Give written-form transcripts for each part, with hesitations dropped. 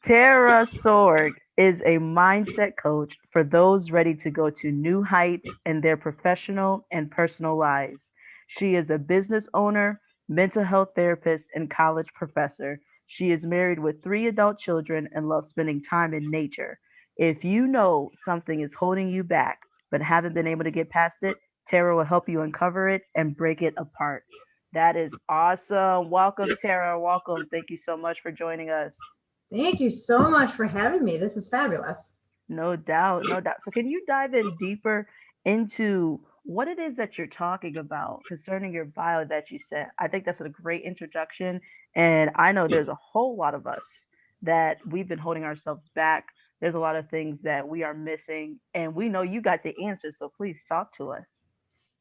Terra Sorg is a mindset coach for those ready to go to new heights in their professional and personal lives. She is a business owner, mental health therapist, and college professor. She is married with three adult children and loves spending time in nature. If you know something is holding you back but haven't been able to get past it, Tara will help you uncover it and break it apart. That is awesome. Welcome, Tara. Welcome. Thank you so much for joining us. Thank you so much for having me. This is fabulous. No doubt, no doubt. So, can you dive in deeper into what it is that you're talking about concerning your bio that you said? I think that's a great introduction. And I know there's a whole lot of us that we've been holding ourselves back. There's a lot of things that we are missing, and we know you got the answers. So, please talk to us.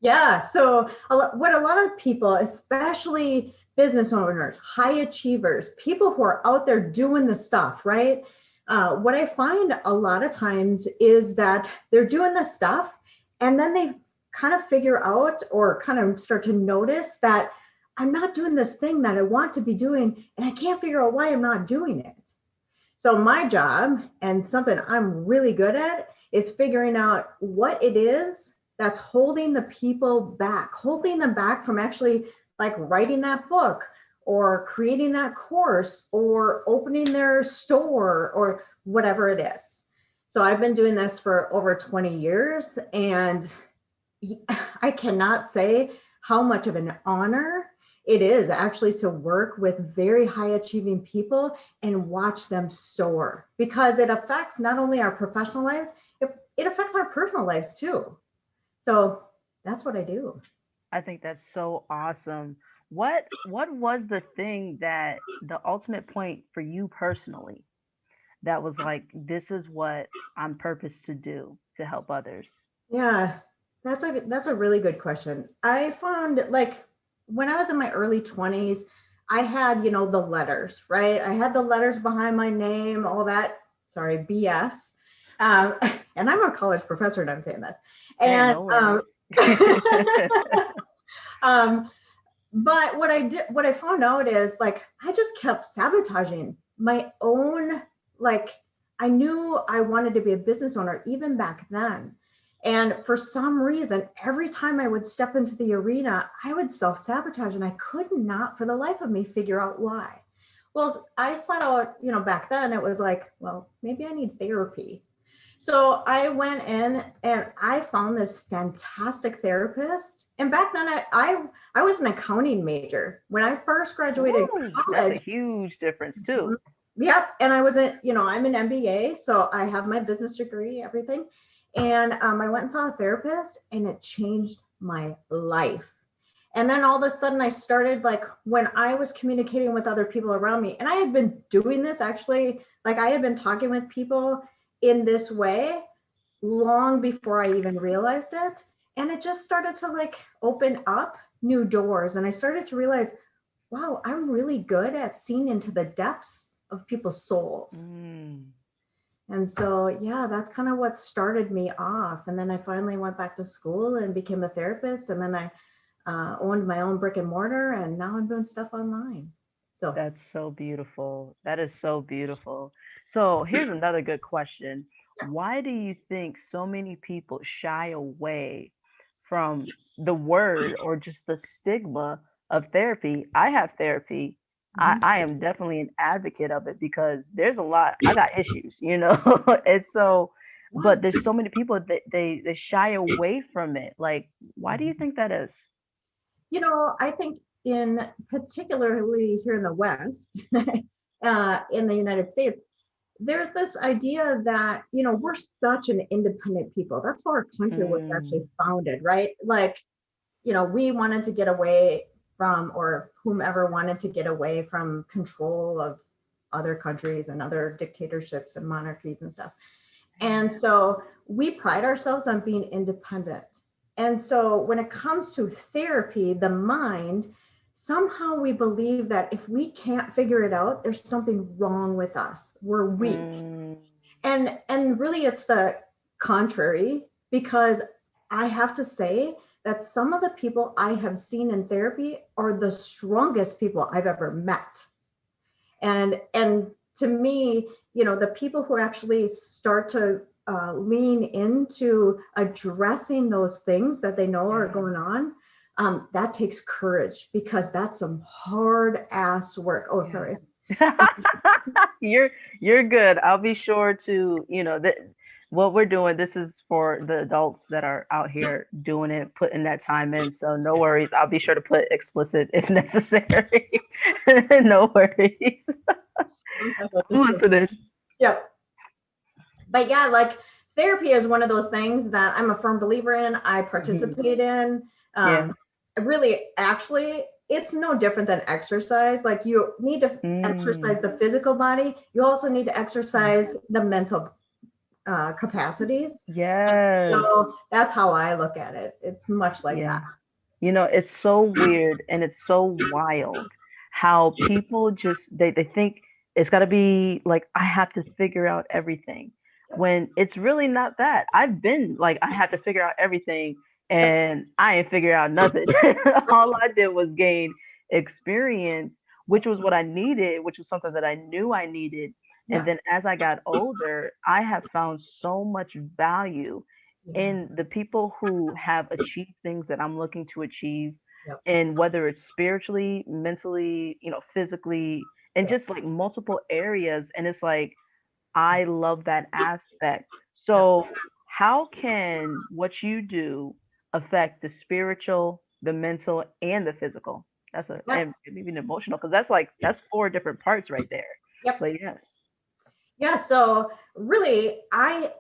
Yeah. So, what a lot of people, especially business owners, high achievers, people who are out there doing the stuff, right? What I find a lot of times is that they're doing the stuff and then they kind of figure out or kind of start to notice that I'm not doing this thing that I want to be doing and I can't figure out why I'm not doing it. So my job and something I'm really good at is figuring out what it is that's holding the people back, holding them back from actually like writing that book or creating that course or opening their store or whatever it is. So I've been doing this for over 20 years and I cannot say how much of an honor it is actually to work with very high achieving people and watch them soar because it affects not only our professional lives, it affects our personal lives too. So that's what I do. I think that's so awesome. What was the thing that the ultimate point for you personally that was like, this is what I'm purposed to do to help others? Yeah, that's a really good question. I found like when I was in my early 20s, I had, the letters, right? I had the letters behind my name, all that, sorry, BS. Um, and I'm a college professor and I'm saying this. Hey, And no worries. um, but what I found out is like I just kept sabotaging my own, like I knew I wanted to be a business owner even back then. And for some reason, every time I would step into the arena, I would self-sabotage and I could not for the life of me figure out why. Well, I thought out, back then it was like, well, maybe I need therapy. So I went in and I found this fantastic therapist. And back then I was an accounting major. When I first graduated Ooh, that's a college, huge difference too. mhm, yep. And I was I'm an MBA, so I have my business degree, everything. And I went and saw a therapist and it changed my life. And then all of a sudden I started like when I was communicating with other people around me, and I had been doing this actually, like I had been talking with people in this way long before I even realized it. And it just started to like open up new doors. And I started to realize, wow, I'm really good at seeing into the depths of people's souls. Mm. And so, yeah, that's kind of what started me off. And then I finally went back to school and became a therapist. And then I owned my own brick and mortar. And now I'm doing stuff online. So, That's so beautiful. That is so beautiful. So here's another good question. Why do you think so many people shy away from the word or just the stigma of therapy? I have therapy. mhm. I am definitely an advocate of it because there's a lot, I got issues, and so, but there's so many people that they shy away from it. Like, why do you think that is? I think in particularly here in the West, in the United States, there's this idea that, we're such an independent people. That's how our country was actually Mm, founded, right? Like, we wanted to get away from, or whomever wanted to get away from control of other countries and other dictatorships and monarchies and stuff. And so we pride ourselves on being independent. And so when it comes to therapy, the mind, somehow we believe that if we can't figure it out, there's something wrong with us. We're weak. mm, And really it's the contrary, because I have to say that some of the people I have seen in therapy are the strongest people I've ever met. And to me, the people who actually start to lean into addressing those things that they know are Yeah. going on, that takes courage, because that's some hard ass work. Oh, Yeah. sorry. You're good. I'll be sure to, that what we're doing, this is for the adults that are out here doing it, putting that time in. So no worries. I'll be sure to put explicit if necessary. No worries. Sometimes I'll I'm just say, listening. yep. But yeah, like therapy is one of those things that I'm a firm believer in. I Hmm. participate in. Yeah. Really, actually, it's no different than exercise. Like you need to Mm. exercise the physical body. You also need to Yeah. exercise the mental capacities. And Yes. so that's how I look at it. It's much like Yeah. that. It's so weird and it's so wild how people just they think it's got to be like I have to figure out everything when it's really not that. I've been like I had to figure out everything Yep. and I ain't figure out nothing. All I did was gain experience, which was what I needed, which was something that I knew I needed. And Yeah. then as I got older, I have found so much value Yeah. in the people who have achieved things that I'm looking to achieve, Yep. and whether it's spiritually, mentally, physically, and Yep. just like multiple areas. And it's like, I love that aspect. Yep. So, how can what you do affect the spiritual, the mental, and the physical? Yep. And even emotional, because that's four different parts right there. Yep. But yes, Yeah, so really I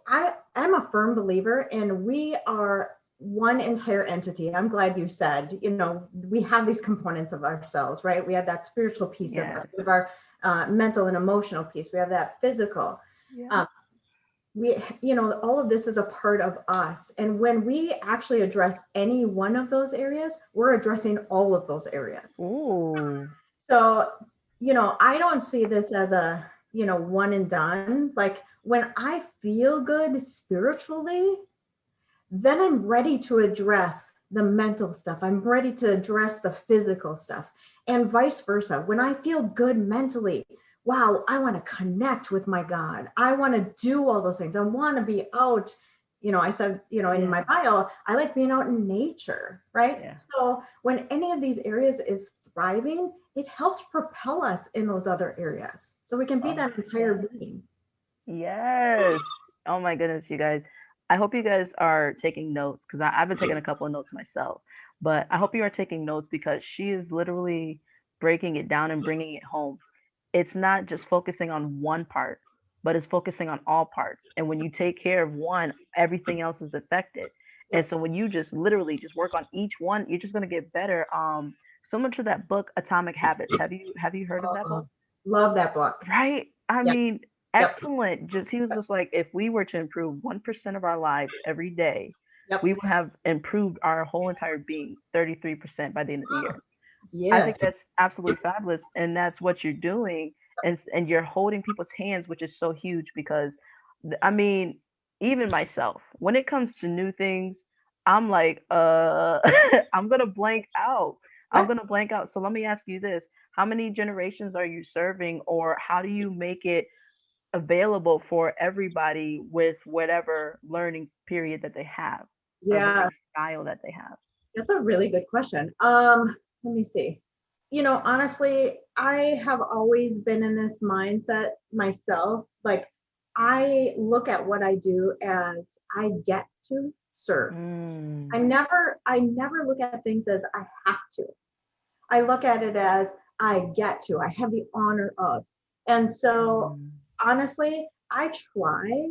am a firm believer in we are one entire entity. I'm glad you said, we have these components of ourselves, right? We have that spiritual piece of us, yes, we have our mental and emotional piece, we have that physical. yeah. Um, all of this is a part of us. And when we actually address any one of those areas, we're addressing all of those areas. Ooh, So, I don't see this as a, one and done. Like when I feel good spiritually, then I'm ready to address the mental stuff. I'm ready to address the physical stuff, and vice versa. When I feel good mentally, wow, I want to connect with my God. I want to do all those things. I want to be out. I said, in yeah, my bio, I like being out in nature, right? yeah. So when any of these areas is thriving, it helps propel us in those other areas. So we can be Oh that my entire God. being. Yes. Oh my goodness, you guys. I hope you guys are taking notes because I've been taking a couple of notes myself. But I hope you are taking notes because she is literally breaking it down and bringing it home. It's not just focusing on one part, but it's focusing on all parts. And when you take care of one, everything else is affected. And Yep. so when you just literally just work on each one, you're just gonna get better. Similar to that book, Atomic Habits. Have you heard of that book? Oh, love that book. Right? I Yep. mean, Yep. excellent. Just he was just like, if we were to improve 1% of our lives every day, we Yep. would have improved our whole entire being 33% by the end of the year. I Yes. think that's absolutely fabulous, and that's what you're doing, and you're holding people's hands, which is so huge because, I mean, even myself, when it comes to new things, I'm like, I'm gonna blank out. I'm Yep. gonna blank out. So let me ask you this: how many generations are you serving, or how do you make it available for everybody with whatever learning period that they have, or Yeah, learning style that they have? that's a really good question. Let me see. Honestly, I have always been in this mindset myself. Like, I look at what I do as I get to serve. I Mm, never, I never look at things as I have to. I look at it as I get to. I have the honor of. And so, mm, honestly, I try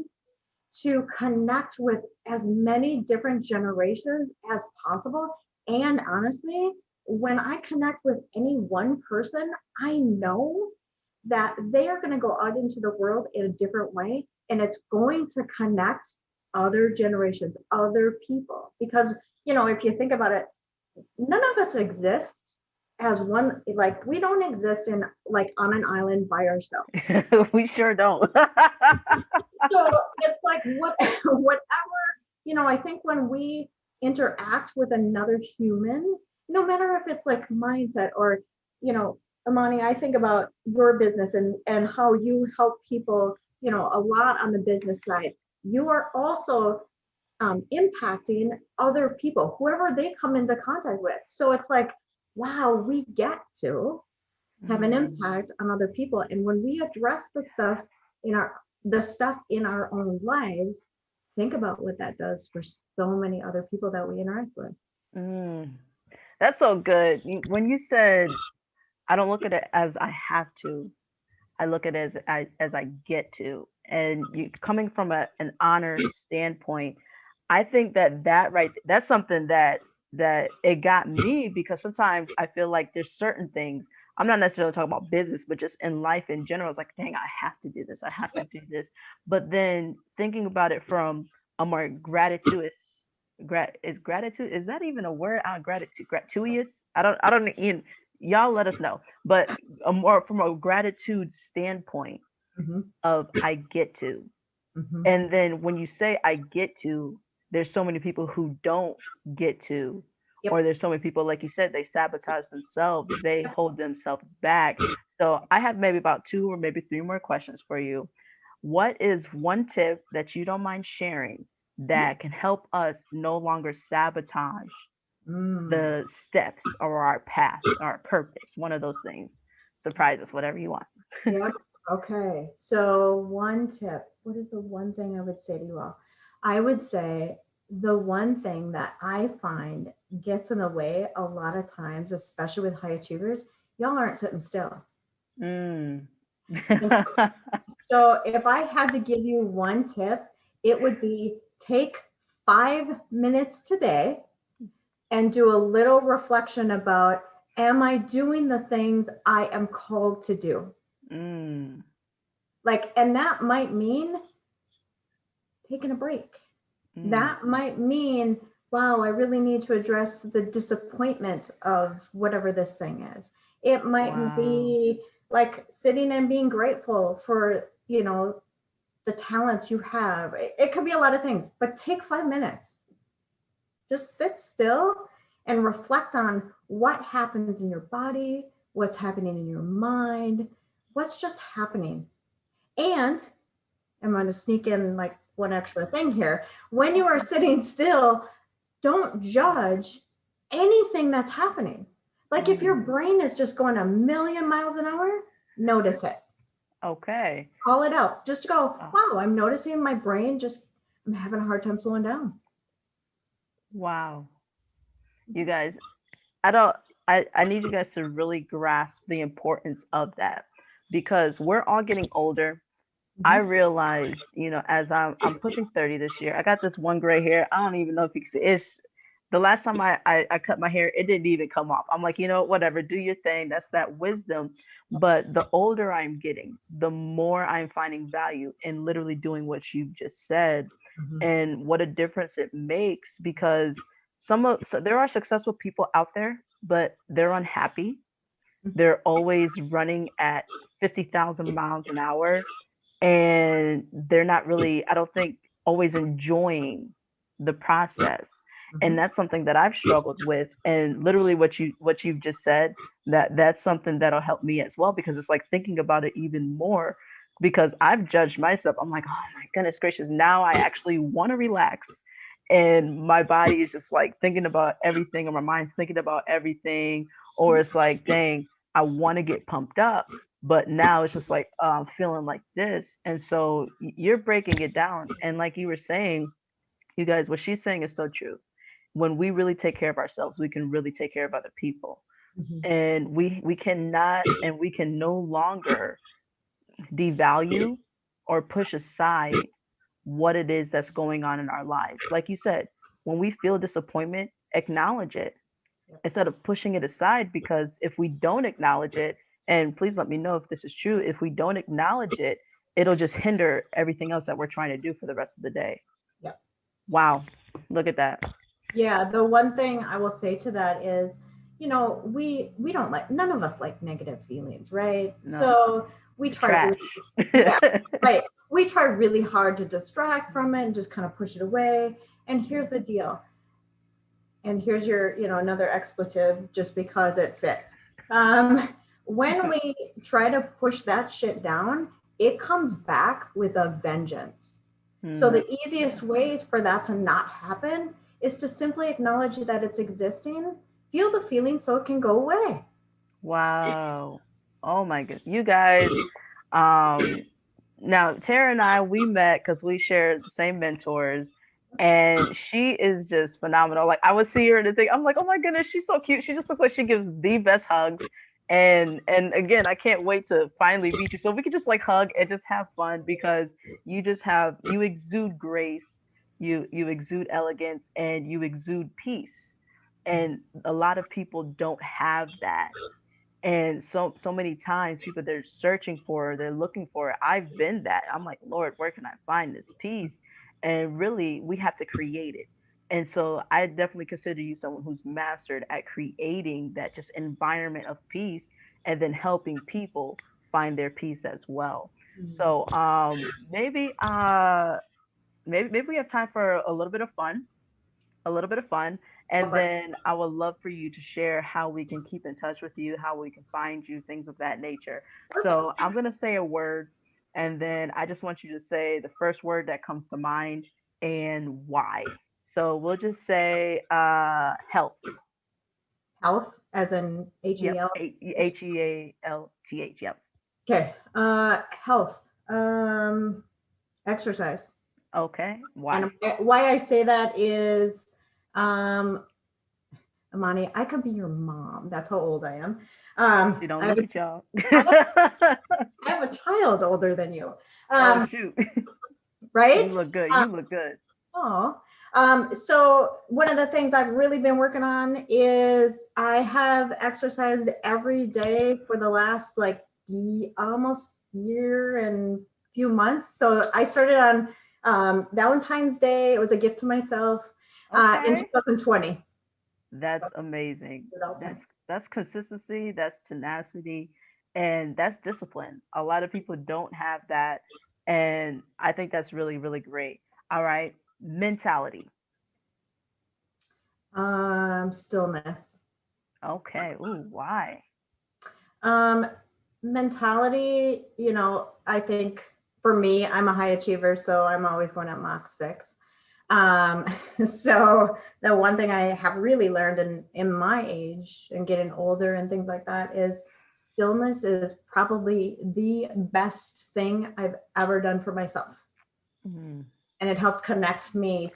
to connect with as many different generations as possible. And honestly, when I connect with any one person, I know that they are going to go out into the world in a different way, and it's going to connect other generations, other people. Because, if you think about it, none of us exist as one, like, we don't exist in like on an island by ourselves. we sure don't. So it's like whatever, I think when we interact with another human, no matter if it's like mindset or, you know, Amani, I think about your business and how you help people, a lot on the business side. You are also impacting other people, whoever they come into contact with. So it's like, wow, we get to have an Mm. impact on other people. And when we address the stuff in our own lives, think about what that does for so many other people that we interact with. Mm. That's so good. When you said, I don't look at it as I have to, I look at it as I get to. And you coming from an honor standpoint, I think that right, that's something that it got me, because sometimes I feel like there's certain things. I'm not necessarily talking about business, but just in life in general. It's like, dang, I have to do this. I have to do this. But then thinking about it from a more gratitude, is gratitude, is that even a word? Gratuitous. I don't even, y'all let us know. But a more from a gratitude standpoint Mm-hmm. of I get to. Mm-hmm. And then when you say I get to, there's so many people who don't get to, or Yep. there's so many people, like you said, they sabotage themselves, they hold themselves back. So I have maybe about two or maybe three more questions for you. What is one tip that you don't mind sharing that can help us no longer sabotage Mm. the steps or our path or our purpose? One of those things. Surprise us, whatever you want. Yep. Okay. So, one tip. What is the one thing I would say to you all? I would say the one thing that I find gets in the way a lot of times, especially with high achievers, y'all aren't sitting still. Mm. And so, if I had to give you one tip, it would be take 5 minutes today and do a little reflection about, am I doing the things I am called to do? Mm. Like, and that might mean taking a break. Mm. That might mean, wow, I really need to address the disappointment of whatever this thing is. It might Wow. be like sitting and being grateful for, the talents you have. It could be a lot of things, but take 5 minutes. Just sit still and reflect on what happens in your body, what's happening in your mind, what's just happening. And I'm going to sneak in like one extra thing here. When you are sitting still, don't judge anything that's happening. Like if your Mm. brain is just going a million miles an hour, notice it. Okay. Call it out. Just go, Oh, wow, I'm noticing my brain just, I'm having a hard time slowing down. wow. You guys, I don't I need you guys to really grasp the importance of that, because we're all getting older. I Mm-hmm. realize, as I'm pushing 30 this year, I got this one gray hair. I don't even know if you can see it's the last time I cut my hair, it didn't even come off. I'm like, whatever, do your thing. That's that wisdom. But the older I'm getting, the more I'm finding value in literally doing what you've just said, Mm-hmm. and what a difference it makes, because so there are successful people out there, but they're unhappy. They're always running at 50,000 miles an hour, and they're not really, I don't think, always enjoying the process. And Mm-hmm. that's something that I've struggled with. And literally what you've just said, that's something that'll help me as well, because it's like thinking about it even more, because I've judged myself. I'm like, oh my goodness gracious, now I actually want to relax, and my body is just like thinking about everything, or my mind's thinking about everything, or it's like, dang, I want to get pumped up, but now it's just like, I'm feeling like this. And so you're breaking it down, and like you were saying, you guys, what she's saying is so true. When we really take care of ourselves, we can really take care of other people. Mm-hmm. And we cannot, and we can no longer devalue or push aside what it is that's going on in our lives. Like you said, when we feel disappointment, acknowledge it Yep. instead of pushing it aside. Because if we don't acknowledge it, and please let me know if this is true, if we don't acknowledge it, it'll just hinder everything else that we're trying to do for the rest of the day. Yep. Wow. Look at that. Yeah, the one thing I will say to that is, we don't like, none of us like negative feelings, right? No, So we the try really, trash. yeah, right. We try really hard to distract from it and just kind of push it away. And here's the deal. And here's your, another expletive just because it fits. when we try to push that shit down, it comes back with a vengeance. So Hmm. the easiest way for that to not happen is to simply acknowledge that it's existing, feel the feeling so it can go away. Wow. Oh my goodness. You guys, um, now Tara and I, we met because we shared the same mentors, and she is just phenomenal. Like I would see her and think, I'm like, oh my goodness, she's so cute. She just looks like she gives the best hugs. And again, I can't wait to finally meet you. So we could just like hug and just have fun because you exude grace, you exude elegance, and you exude peace. And a lot of people don't have that, and so many times people they're searching for, they're looking for it. I've been that. I'm like, Lord, where can I find this peace? And really we have to create it. And so I definitely consider you someone who's mastered at creating that just environment of peace and then helping people find their peace as well. So maybe we have time for a little bit of fun. Go And for it. then I would love for you to share how we can keep in touch with you, how we can find you, things of that nature. Okay. So I'm going to say a word, and then I just want you to say the first word that comes to mind and why. So we'll just say health. Health, as in Yep. HEL. Health. Yep. Okay. Health. Exercise. Okay. And Why? why I say that is, um, Amani, I could be your mom. That's how old I am. You don't I have look a, at y'all. I have, I have a child older than you. Oh, Um, shoot. You right? look good. Um, You look good. oh. So one of the things I've really been working on is I have exercised every day for the last like almost year and few months. So I started on Valentine's Day. It was a gift to myself in Okay. 2020. That's amazing. Without plan. That's consistency, that's tenacity, and that's discipline. A lot of people don't have that, and I think that's really, really great. All right, mentality. Stillness. Okay. Ooh, why? Um, Mentality, I think for me, I'm a high achiever, so I'm always going at Mach 6. Um, so the one thing I have really learned in my age and getting older and things like that is stillness is probably the best thing I've ever done for myself. Mm, And it helps connect the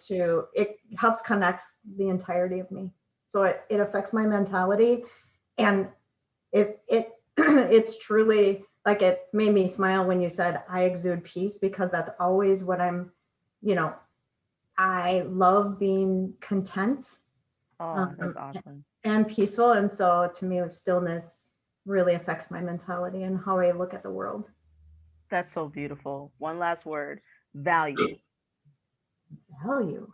entirety of me. So it affects my mentality, and it it's truly like, it made me smile when you said I exude peace, because that's always what you know, I love being content, oh, that's um, awesome. and peaceful. And so to me, stillness really affects my mentality and how I look at the world. That's so beautiful. One last word, value. Value,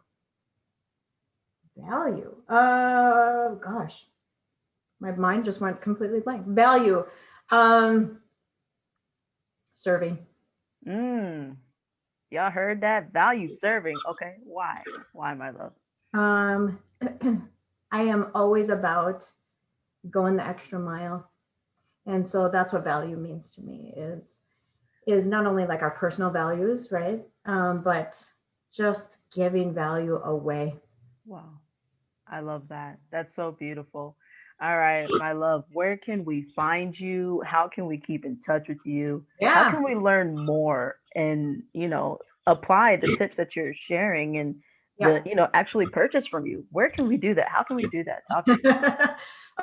value. Gosh, my mind just went completely blank. Value, um, serving. Mm, y'all heard that? Value serving. Okay, why? Why, my love? Um, I am always about going the extra mile, and so that's what value means to me, is not only like our personal values, right? But just giving value away. Wow. I love that. That's so beautiful. All right, my love, where can we find you? How can we keep in touch with you? How Yeah. can we learn more and, apply the tips that you're sharing and Yeah. actually purchase from you? Where can we do that? How can we do that? Talk to me.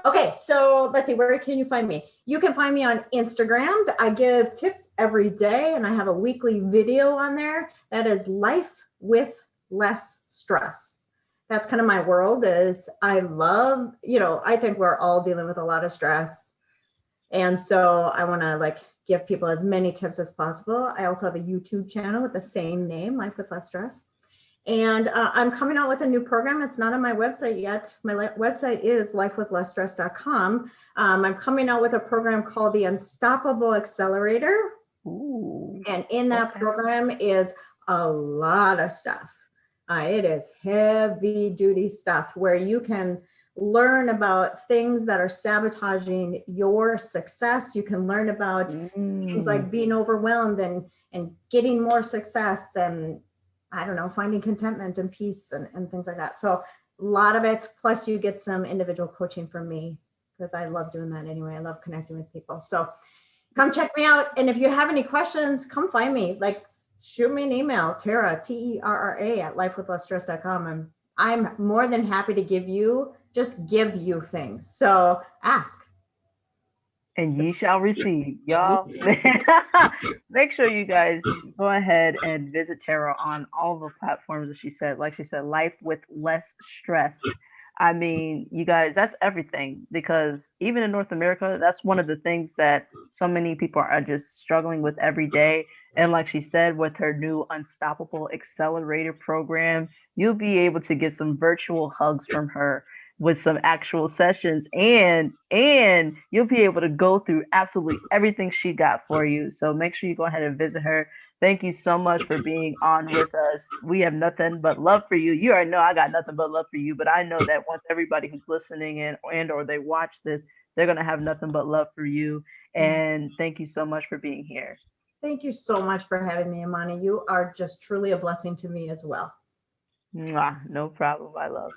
Okay, so let's see, where can you find me? You can find me on Instagram. I give tips every day, and I have a weekly video on there that is life with less stress. That's kind of my world. Is I love, I think we're all dealing with a lot of stress. And so I want to like give people as many tips as possible. I also have a YouTube channel with the same name, Life with Less Stress. And I'm coming out with a new program. It's not on my website yet. My website is lifewithlessstress.com. I'm coming out with a program called the Unstoppable Accelerator. Ooh, And in that okay. program is a lot of stuff. It is heavy duty stuff where you can learn about things that are sabotaging your success. You can learn about things Mm. like being overwhelmed and getting more success, and I don't know, finding contentment and peace and things like that. So a lot of it, plus you get some individual coaching from me because I love doing that anyway. I love connecting with people. So come check me out. And if you have any questions, come find me. Like, shoot me an email, Terra, Terra at lifewithlessstress.com. I'm more than happy to give you things. So ask. And ye shall receive. Y'all, make sure you guys go ahead and visit Terra on all the platforms that she said. Like she said, life with less stress. I mean, you guys, that's everything because even in North America, that's one of the things that so many people are just struggling with every day. And like she said, with her new Unstoppable Accelerator program, you'll be able to get some virtual hugs from her with some actual sessions, and you'll be able to go through absolutely everything she got for you. So make sure you go ahead and visit her. Thank you so much for being on with us. We have nothing but love for you. You already know I got nothing but love for you, but I know that once everybody who's listening and or they watch this, they're going to have nothing but love for you. And thank you so much for being here. Thank you so much for having me, Amani. You are just truly a blessing to me as well. Mwah, no problem, my love.